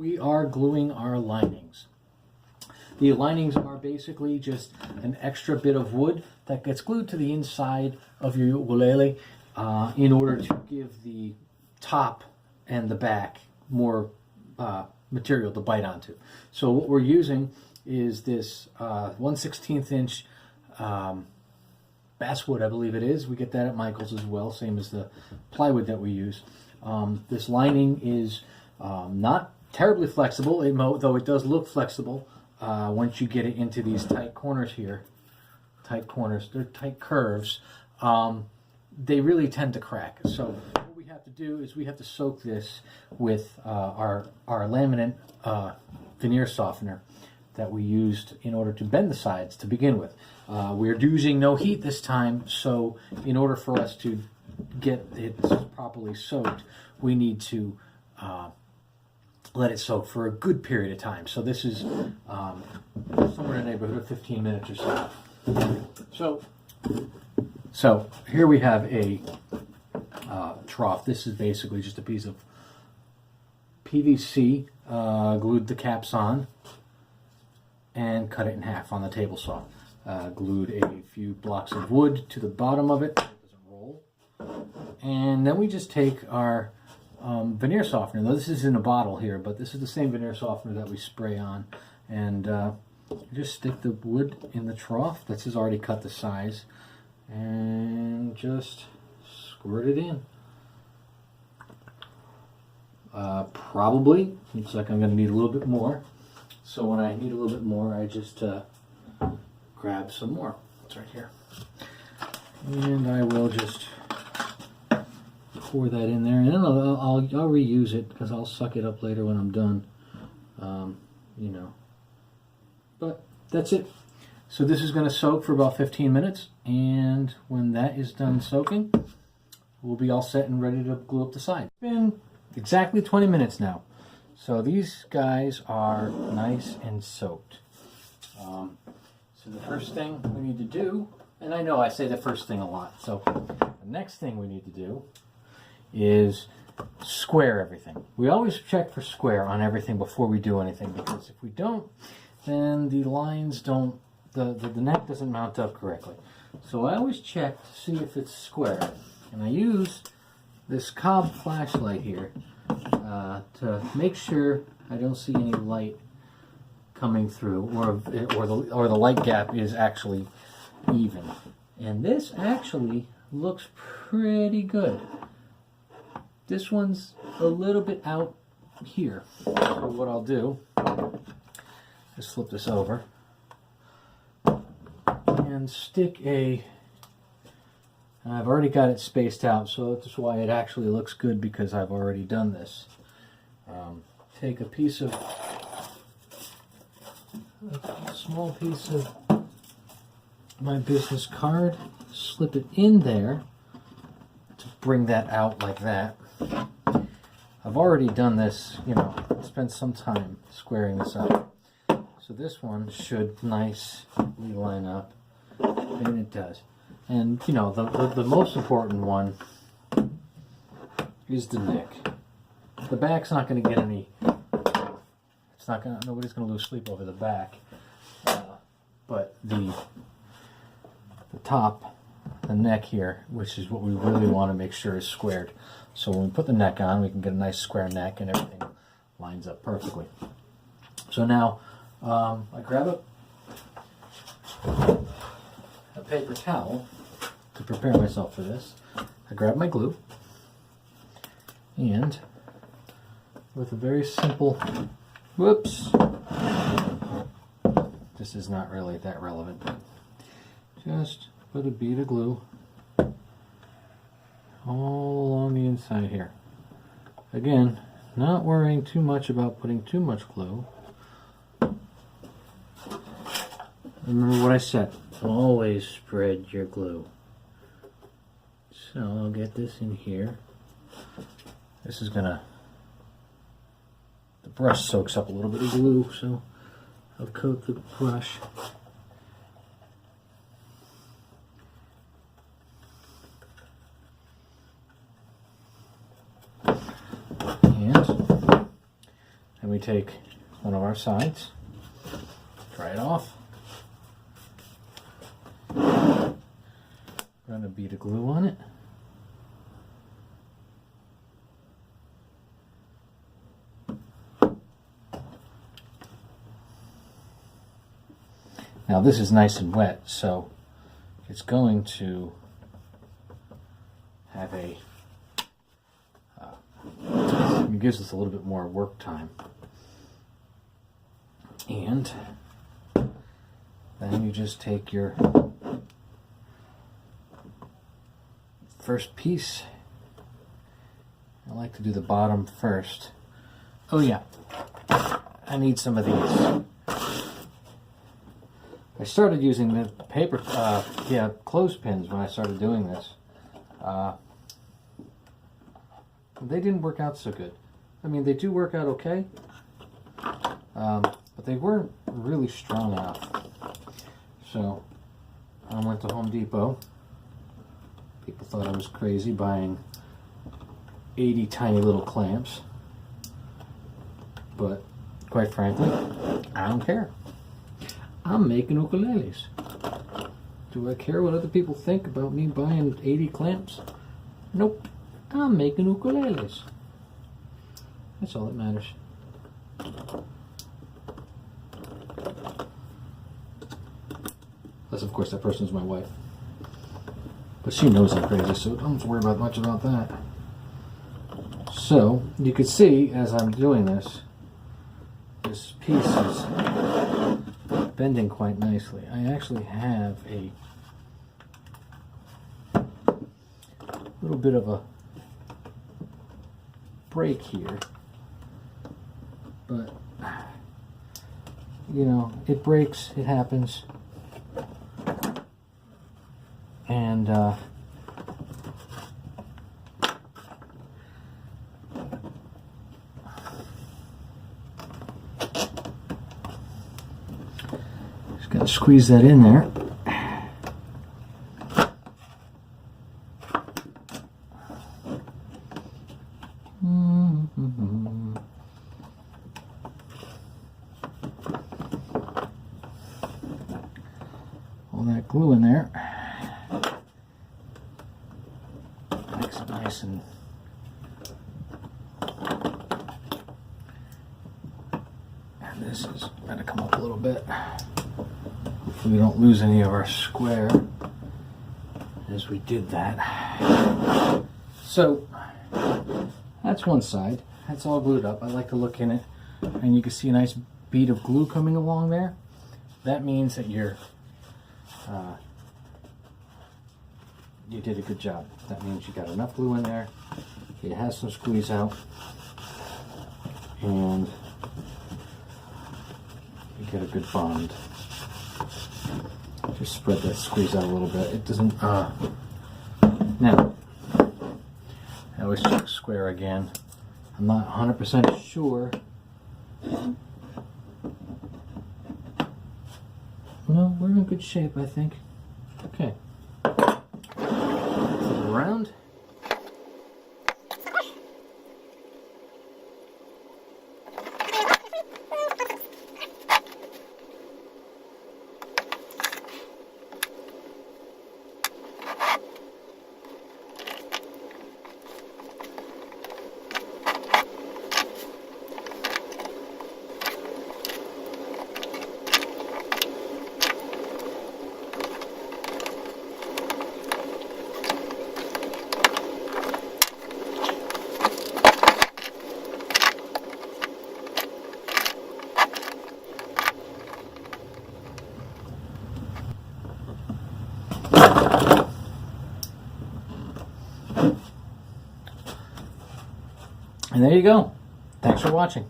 We are gluing our linings. The linings are basically just an extra bit of wood that gets glued to the inside of your ukulele in order to give the top and the back more material to bite onto. So what we're using is this 1/16 inch basswood, I believe it is. We get that at Michael's as well, same as the plywood that we use. This lining is not terribly flexible, though it does look flexible once you get it into these tight corners here. Tight corners, they're tight curves. They really tend to crack. So what we have to do is we have to soak this with our laminate veneer softener that we used in order to bend the sides to begin with. We're using no heat this time, so in order for us to get it properly soaked, we need to let it soak for a good period of time. So this is somewhere in the neighborhood of 15 minutes or so. So here we have a trough. This is basically just a piece of PVC, glued the caps on, and cut it in half on the table saw. Glued a few blocks of wood to the bottom of it so it doesn't roll. And then we just take our veneer softener. Now this is in a bottle here, but this is the same veneer softener that we spray on. And just stick the wood in the trough. This is already cut the size. And just squirt it in. Probably, looks like I'm going to need a little bit more. So when I need a little bit more, I just grab some more. It's right here. And I will just pour that in there. And I'll reuse it because I'll suck it up later when I'm done. You know. But that's it. So this is going to soak for about 15 minutes. And when that is done soaking, we'll be all set and ready to glue up the side. It's been exactly 20 minutes now. So these guys are nice and soaked. So the first thing we need to do, and I know I say the first thing a lot, so the next thing we need to do is square everything. We always check for square on everything before we do anything, because if we don't, then the lines don't, the neck doesn't mount up correctly. So I always check to see if it's square. And I use this Cobb flashlight here to make sure I don't see any light coming through, or the light gap is actually even. And this actually looks pretty good. This one's a little bit out here. So what I'll do is flip this over and stick I've already got it spaced out, so that's why it actually looks good, because I've already done this. Take a small piece of my business card, slip it in there to bring that out like that. I've already done this, you know, spent some time squaring this up. So this one should nicely line up, and it does. And, you know, the most important one is the neck. The back's not going to get any, nobody's going to lose sleep over the back. But the top, the neck here, which is what we really want to make sure is squared. So when we put the neck on, we can get a nice square neck and everything lines up perfectly. So now, I grab a paper towel to prepare myself for this. I grab my glue, and with a very simple, whoops, this is not really that relevant, but just put a bead of glue all along the inside here. Again, not worrying too much about putting too much glue. Remember what I said, always spread your glue. So I'll get this in here. This is gonna, the brush soaks up a little bit of glue, so I'll coat the brush. And we take one of our sides, dry it off, run a bead of glue on it. Now this is nice and wet, so it's going to have a, it gives us a little bit more work time. And then you just take your first piece. I like to do the bottom first. Oh yeah, I need some of these. I started using the paper, clothespins when I started doing this. They didn't work out so good. I mean, they do work out okay, but they weren't really strong enough. So I went to Home Depot. People thought I was crazy buying 80 tiny little clamps, but quite frankly, I don't care. I'm making ukuleles. Do I care what other people think about me buying 80 clamps? Nope. I'm making ukuleles. That's all that matters. Unless, of course, that person's my wife. But she knows I'm crazy, so don't worry about much about that. So, you can see, as I'm doing this, this piece is bending quite nicely. I actually have a little bit of a break here, but you know, it breaks, it happens, and just gotta squeeze that in there. All that glue in there makes it nice and this is going to come up a little bit. Hopefully we don't lose any of our square as we did that. So that's one side. That's all glued up. I like to look in it and you can see a nice bead of glue coming along there. That means that you did a good job. That means you got enough glue in there. It has some squeeze out, and you get a good bond. Just spread that squeeze out a little bit. It doesn't. Now, I always check square again. I'm not 100% sure. No, we're in good shape, I think. Okay. Flip it around. And there you go. Thanks for watching.